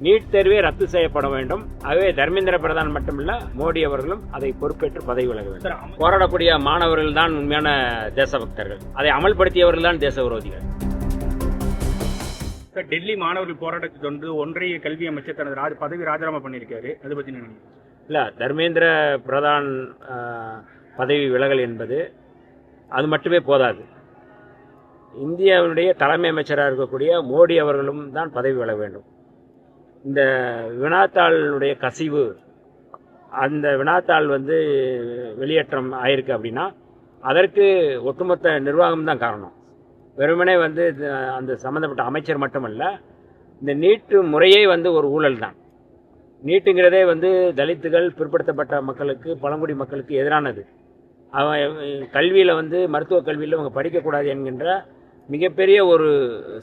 NEET தேர்வே ரத்து செய்யப்பட வேண்டும். ஆகவே தர்மேந்திர பிரதான் மட்டுமல்ல, மோடி அவர்களும் அதை பொறுப்பேற்று பதவி விலக வேண்டும். போராடக்கூடிய மாணவர்கள் தான் உண்மையான தேசபக்தர்கள். அதை அமல்படுத்தியவர்கள் தான் தேச விரோதிகள். டெல்லி மாணவர்கள் போராட்டத்தை தொடர்ந்து ஒன்றிய கல்வி அமைச்சர் தனது பதவி ராஜினாமா பண்ணியிருக்காரு. அதை பற்றி நினைக்கிறேன். இல்லை, தர்மேந்திர பிரதான் பதவி விலகல் என்பது அது மட்டுமே போதாது. இந்தியாவுடைய தலைமை அமைச்சராக இருக்கக்கூடிய மோடி அவர்களும் தான் பதவி விலக வேண்டும். இந்த வினாத்தாளுடைய கசிவு, அந்த வினாத்தாள் வெளியேற்றம் ஆயிருக்கு அப்படின்னா அதற்கு ஒட்டுமொத்த நிர்வாகம் தான் காரணம். வெறுமனே அந்த சம்மந்தப்பட்ட அமைச்சர் மட்டுமல்ல, இந்த நீட்டு முறையே ஒரு ஊழல் தான். நீட்டுங்கிறதே தலித்துகள், பிற்படுத்தப்பட்ட மக்களுக்கு, பழங்குடி மக்களுக்கு எதிரானது. கல்வியில் மருத்துவ கல்வியில் அவங்க படிக்கக்கூடாது என்கின்ற மிகப்பெரிய ஒரு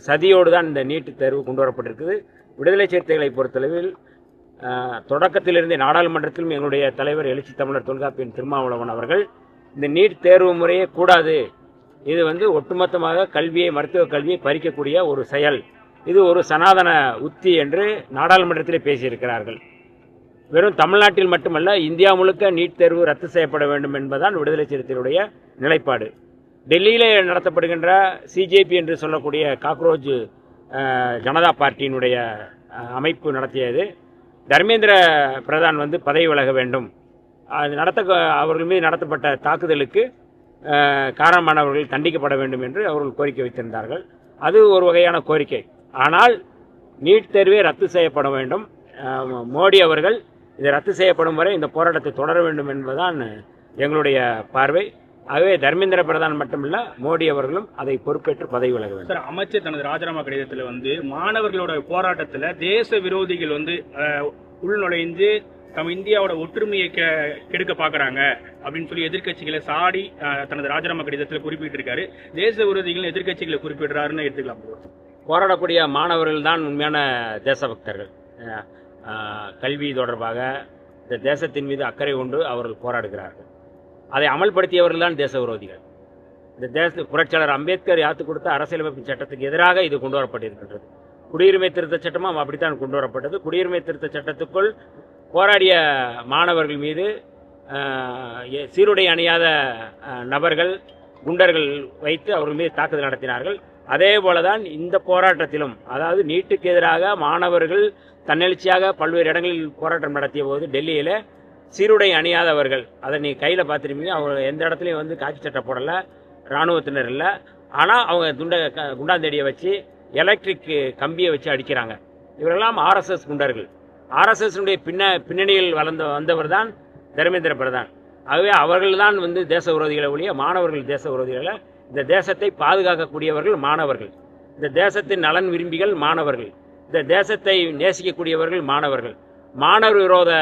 சதியோடு தான் இந்த நீட்டு தேர்வு கொண்டு வரப்பட்டிருக்குது. விடுதலை சிறுத்தைகளை பொறுத்தளவில் தொடக்கத்திலிருந்தே நாடாளுமன்றத்திலும் எங்களுடைய தலைவர் எழுச்சி தமிழர் தொல்காப்பியன் திருமாவளவன் அவர்கள் இந்த நீட் தேர்வு முறையே கூடாது, இது ஒட்டுமொத்தமாக கல்வியை, மருத்துவ கல்வியை பறிக்கக்கூடிய ஒரு செயல், இது ஒரு சனாதன உத்தி என்று நாடாளுமன்றத்திலே பேசியிருக்கிறார்கள். வெறும் தமிழ்நாட்டில் மட்டுமல்ல, இந்தியா முழுக்க நீட் தேர்வு ரத்து செய்யப்பட வேண்டும் என்பதுதான் விடுதலை சிறுத்தைகளுடைய நிலைப்பாடு. டெல்லியிலே நடத்தப்படுகின்ற சிஜேபி என்று சொல்லக்கூடிய காக்ரோச் ஜனதா பார்ட்டியினுடைய அமைப்பு நடத்தியது தர்மேந்திர பிரதான் பதவி விலக வேண்டும், அது அவர்கள் மீது நடத்தப்பட்ட தாக்குதலுக்கு காரணமானவர்கள் தண்டிக்கப்பட வேண்டும் என்று அவர்கள் கோரிக்கை வைத்திருந்தார்கள். அது ஒரு வகையான கோரிக்கை. ஆனால் நீட் தேர்வே ரத்து செய்யப்பட வேண்டும். மோடி அவர்கள் இது ரத்து செய்யப்படும் வரை இந்த போராட்டத்தை தொடர வேண்டும் என்பதுதான் எங்களுடைய பார்வை. ஆகவே தர்மேந்திர பிரதான் மட்டுமல்ல, மோடி அவர்களும் அதை பொறுப்பேற்று பதவி விலக வேண்டும். சார், அமைச்சர் தனது ராஜினாமா கடிதத்தில் மாணவர்களோட போராட்டத்தில் தேச விரோதிகள் உள்நுழைந்து நம்ம இந்தியாவோட ஒற்றுமையை கெடுக்க பார்க்குறாங்க அப்படின்னு சொல்லி எதிர்கட்சிகளை சாடி தனது ராஜினாமா கடிதத்தில் குறிப்பிட்டிருக்காரு. தேச விரோதிகள் எதிர்கட்சிகளை குறிப்பிடுறாருன்னு எடுத்துக்கலாம். போராடக்கூடிய மாணவர்கள் தான் உண்மையான தேசபக்தர்கள். கல்வி தொடர்பாக இந்த தேசத்தின் மீது அக்கறை கொண்டு அவர்கள் போராடுகிறார்கள். அதை அமல்படுத்தியவர்கள் தான் தேச விரோதிகள். இந்த புரட்சியாளர் அம்பேத்கர் யாத்து கொடுத்த அரசியலமைப்பு சட்டத்துக்கு எதிராக இது கொண்டு வரப்பட்டிருக்கின்றது. குடியுரிமை திருத்த சட்டமும் அப்படித்தான் கொண்டு வரப்பட்டது. குடியுரிமை திருத்த சட்டத்துக்குள் போராடிய மாணவர்கள் மீது சீருடை அணியாத நபர்கள், குண்டர்கள் வைத்து அவர்கள் மீது தாக்குதல் நடத்தினார்கள். அதே போலதான் இந்த போராட்டத்திலும், அதாவது நீட்டுக்கு எதிராக மாணவர்கள் தன்னெழுச்சியாக பல்வேறு இடங்களில் போராட்டம் நடத்திய போது டெல்லியில் சீருடை அணியாதவர்கள், அதை நீ கையில் பார்த்துருப்பீங்க, அவங்க எந்த இடத்துலையும் காக்கி சட்டை போடலை, இராணுவத்தினர் இல்லை, ஆனால் அவங்க குண்டாந்தேடியை வச்சு எலக்ட்ரிக் கம்பியை வச்சு அடிக்கிறாங்க. இவரெல்லாம் ஆர்எஸ்எஸ் குண்டர்கள். ஆர்எஸ்எஸ்னுடைய பின்னணியில் வந்தவர் தான் தர்மேந்திர பிரதான். ஆகவே அவர்கள் தான் தேச விரோதிகளை ஒழிய மாணவர்கள் தேச விரோதிகளை. இந்த தேசத்தை பாதுகாக்கக்கூடியவர்கள் மாணவர்கள், இந்த தேசத்தின் நலன் விரும்பிகள் மாணவர்கள், இந்த தேசத்தை நேசிக்கக்கூடியவர்கள் மாணவர்கள். மாணவர் விரோத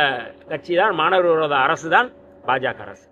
கட்சி தான், மாணவர் விரோத அரசு தான் பாஜக அரசு.